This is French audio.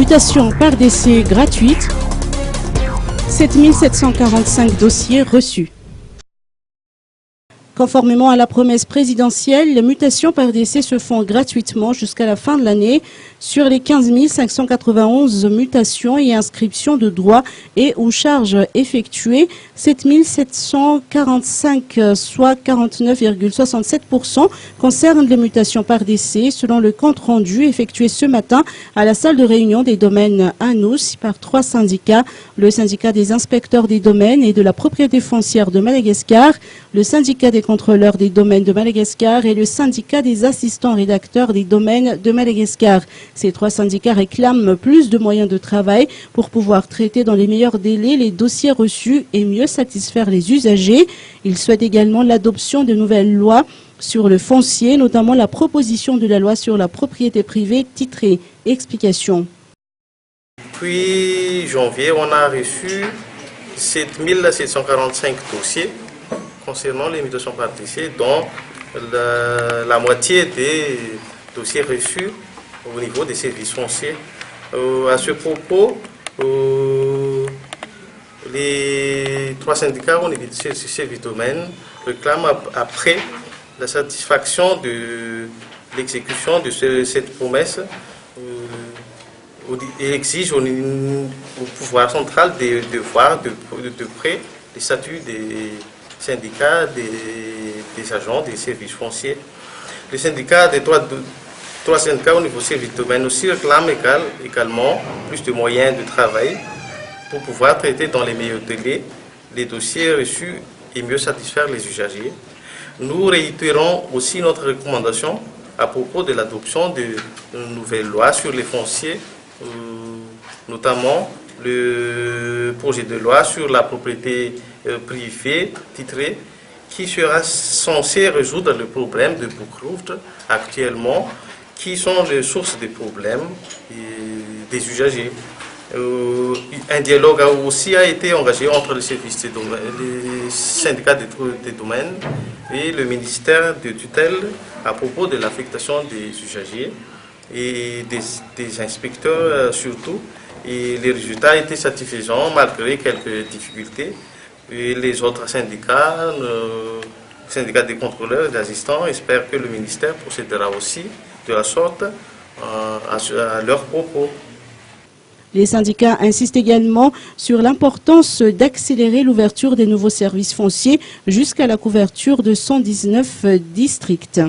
Mutation par décès gratuite, 7745 dossiers reçus. Conformément à la promesse présidentielle, les mutations par décès se font gratuitement jusqu'à la fin de l'année sur les 15 591 mutations et inscriptions de droits et ou charges effectuées. 7 745, soit 49,67%, concernent les mutations par décès selon le compte rendu effectué ce matin à la salle de réunion des domaines ANOUS par 3 syndicats, le syndicat des inspecteurs des domaines et de la propriété foncière de Madagascar, le syndicat des contrôleurs des domaines de Madagascar et le syndicat des assistants rédacteurs des domaines de Madagascar. Ces 3 syndicats réclament plus de moyens de travail pour pouvoir traiter dans les meilleurs délais les dossiers reçus et mieux satisfaire les usagers. Ils souhaitent également l'adoption de nouvelles lois sur le foncier, notamment la proposition de la loi sur la propriété privée titrée. Explication. Depuis janvier, on a reçu 7 745 dossiers concernant les mutations par décès, dont la moitié des dossiers reçus au niveau des services fonciers. À ce propos, les 3 syndicats au niveau des services domaines réclament après la satisfaction de l'exécution de cette promesse et exige au pouvoir central de voir de près les statuts des syndicats des agents des services fonciers. Les syndicats des 3 syndicats au niveau des services domaines aussi réclament également plus de moyens de travail pour pouvoir traiter dans les meilleurs délais les dossiers reçus et mieux satisfaire les usagers. Nous réitérons aussi notre recommandation à propos de l'adoption de nouvelles lois sur les fonciers, notamment le projet de loi sur la propriété privée titré qui sera censé résoudre le problème de Bookloft actuellement, qui sont les sources des problèmes des usagers. Un dialogue aussi a été engagé entre les services des domaines, les syndicats des domaines et le ministère de tutelle à propos de l'affectation des usagers et des inspecteurs surtout. Et les résultats étaient satisfaisants malgré quelques difficultés. Et les autres syndicats, syndicats des contrôleurs et des assistants, espèrent que le ministère procédera aussi de la sorte à leurs propos. Les syndicats insistent également sur l'importance d'accélérer l'ouverture des nouveaux services fonciers jusqu'à la couverture de 119 districts.